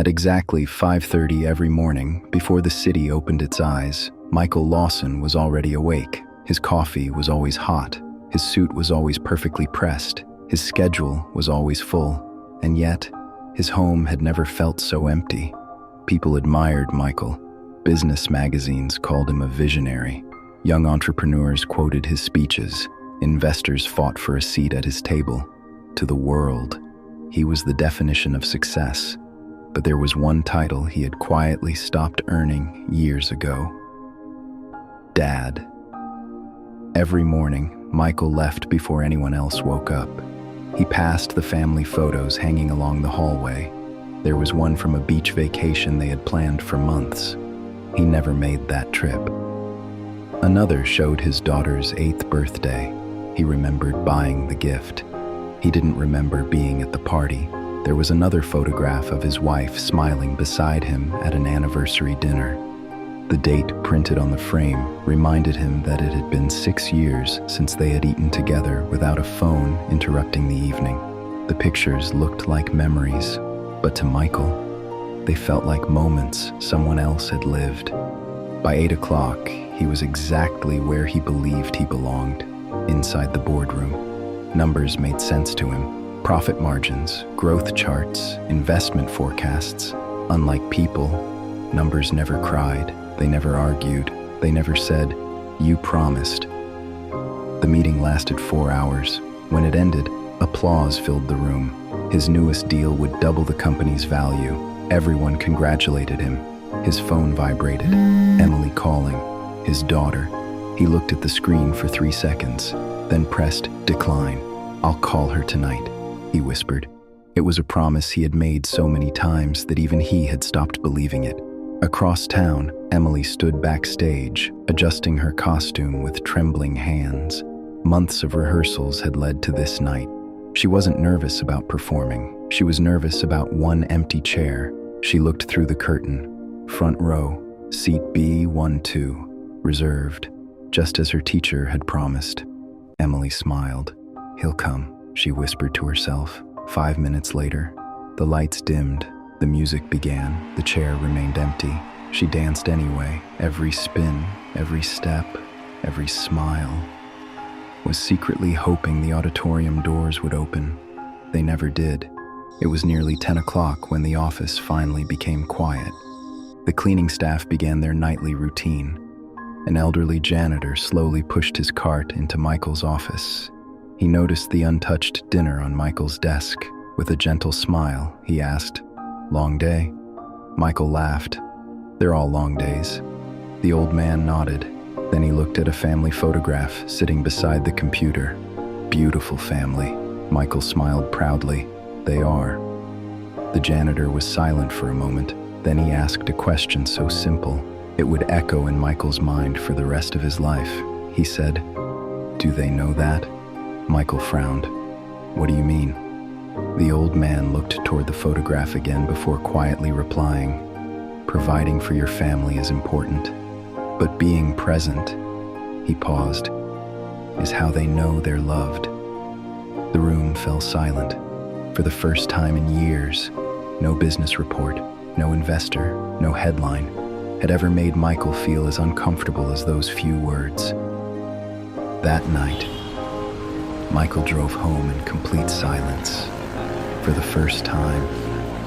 At exactly 5:30 every morning, before the city opened its eyes, Michael Lawson was already awake. His coffee was always hot. His suit was always perfectly pressed. His schedule was always full. And yet, his home had never felt so empty. People admired Michael. Business magazines called him a visionary. Young entrepreneurs quoted his speeches. Investors fought for a seat at his table. To the world, he was the definition of success. But there was one title he had quietly stopped earning years ago. Dad. Every morning, Michael left before anyone else woke up. He passed the family photos hanging along the hallway. There was one from a beach vacation they had planned for months. He never made that trip. Another showed his daughter's 8th birthday. He remembered buying the gift. He didn't remember being at the party. There was another photograph of his wife smiling beside him at an anniversary dinner. The date printed on the frame reminded him that it had been 6 years since they had eaten together without a phone interrupting the evening. The pictures looked like memories, but to Michael, they felt like moments someone else had lived. By 8 o'clock, he was exactly where he believed he belonged, inside the boardroom. Numbers made sense to him. Profit margins, growth charts, investment forecasts. Unlike people, numbers never cried, they never argued, they never said, "You promised." The meeting lasted 4 hours. When it ended, applause filled the room. His newest deal would double the company's value. Everyone congratulated him. His phone vibrated. Emily calling. His daughter. He looked at the screen for 3 seconds, then pressed decline. "I'll call her tonight," he whispered. It was a promise he had made so many times that even he had stopped believing it. Across town, Emily stood backstage, adjusting her costume with trembling hands. Months of rehearsals had led to this night. She wasn't nervous about performing. She was nervous about one empty chair. She looked through the curtain. Front row, seat B12, reserved, just as her teacher had promised. Emily smiled. "He'll come," she whispered to herself. 5 minutes later, the lights dimmed, the music began, the chair remained empty. She danced anyway. Every spin, every step, every smile was secretly hoping the auditorium doors would open. They never did. It was nearly 10 o'clock when the office finally became quiet. The cleaning staff began their nightly routine. An elderly janitor slowly pushed his cart into Michael's office. He noticed the untouched dinner on Michael's desk. With a gentle smile, he asked, "Long day?" Michael laughed. "They're all long days." The old man nodded. Then he looked at a family photograph sitting beside the computer. "Beautiful family." Michael smiled proudly. "They are." The janitor was silent for a moment. Then he asked a question so simple, it would echo in Michael's mind for the rest of his life. He said, "Do they know that?" Michael frowned. "What do you mean?" The old man looked toward the photograph again before quietly replying, "Providing for your family is important, but being present," he paused, "is how they know they're loved." The room fell silent. For the first time in years, no business report, no investor, no headline had ever made Michael feel as uncomfortable as those few words. That night, Michael drove home in complete silence. For the first time,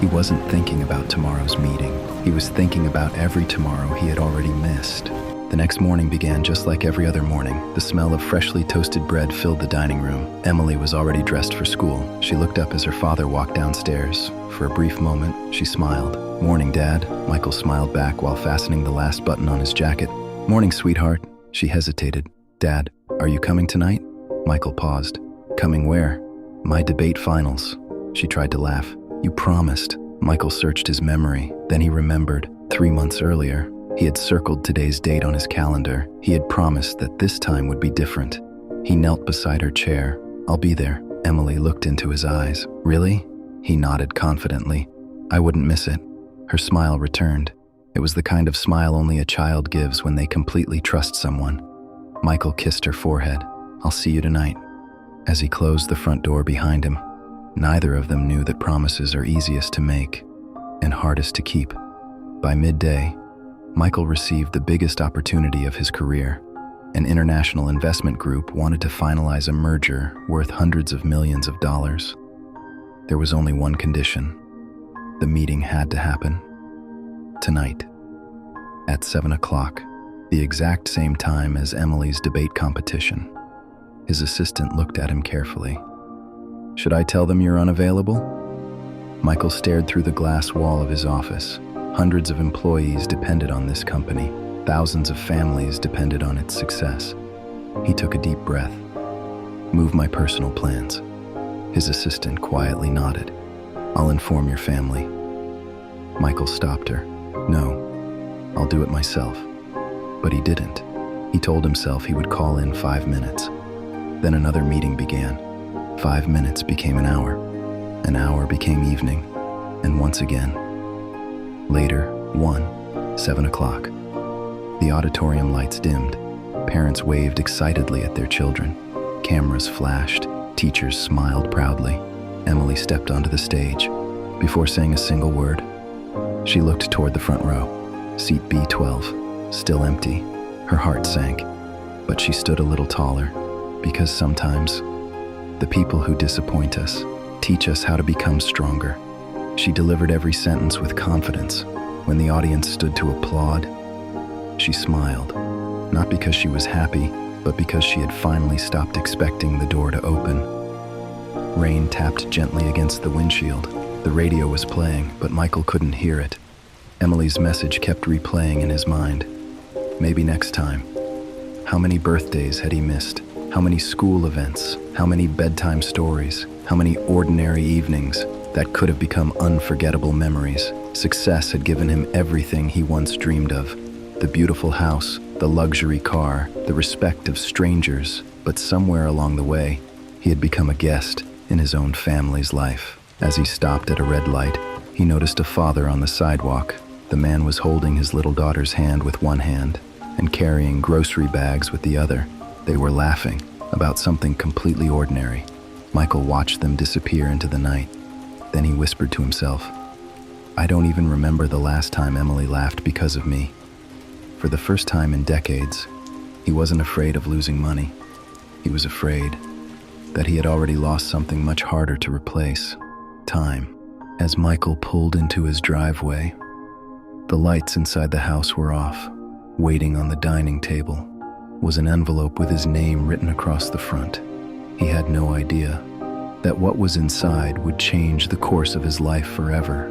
he wasn't thinking about tomorrow's meeting. He was thinking about every tomorrow he had already missed. The next morning began just like every other morning. The smell of freshly toasted bread filled the dining room. Emily was already dressed for school. She looked up as her father walked downstairs. For a brief moment, she smiled. "Morning, Dad." Michael smiled back while fastening the last button on his jacket. "Morning, sweetheart." She hesitated. "Dad, are you coming tonight?" Michael paused. "Coming where?" "My debate finals." She tried to laugh. "You promised." Michael searched his memory. Then he remembered. 3 months earlier, he had circled today's date on his calendar. He had promised that this time would be different. He knelt beside her chair. "I'll be there." Emily looked into his eyes. "Really?" He nodded confidently. "I wouldn't miss it." Her smile returned. It was the kind of smile only a child gives when they completely trust someone. Michael kissed her forehead. "I'll see you tonight." As he closed the front door behind him, neither of them knew that promises are easiest to make. and hardest to keep. By midday, Michael received the biggest opportunity of his career. An international investment group wanted to finalize a merger worth hundreds of millions of dollars. There was only one condition. The meeting had to happen. Tonight, at 7 o'clock, the exact same time as Emily's debate competition. His assistant looked at him carefully. "Should I tell them you're unavailable?" Michael stared through the glass wall of his office. Hundreds of employees depended on this company. Thousands of families depended on its success. He took a deep breath. "Move my personal plans." His assistant quietly nodded. "I'll inform your family." Michael stopped her. "No, I'll do it myself." But he didn't. He told himself he would call in 5 minutes. Then another meeting began. 5 minutes became an hour became evening, and once again. Later, 7 o'clock. The auditorium lights dimmed. Parents waved excitedly at their children. Cameras flashed. Teachers smiled proudly. Emily stepped onto the stage. Before saying a single word, she looked toward the front row. Seat B12, still empty. Her heart sank, but she stood a little taller, because sometimes the people who disappoint us teach us how to become stronger. She delivered every sentence with confidence. When the audience stood to applaud, she smiled, not because she was happy, but because she had finally stopped expecting the door to open. Rain tapped gently against the windshield. The radio was playing, but Michael couldn't hear it. Emily's message kept replaying in his mind. Maybe next time. How many birthdays had he missed? How many school events? How many bedtime stories? How many ordinary evenings that could have become unforgettable memories? Success had given him everything he once dreamed of. The beautiful house, the luxury car, the respect of strangers. But somewhere along the way, he had become a guest in his own family's life. As he stopped at a red light, he noticed a father on the sidewalk. The man was holding his little daughter's hand with one hand and carrying grocery bags with the other. They were laughing about something completely ordinary. Michael watched them disappear into the night. Then he whispered to himself, "I don't even remember the last time Emily laughed because of me." For the first time in decades, he wasn't afraid of losing money. He was afraid that he had already lost something much harder to replace: time. As Michael pulled into his driveway, the lights inside the house were off. Waiting on the dining table was an envelope with his name written across the front. He had no idea that what was inside would change the course of his life forever.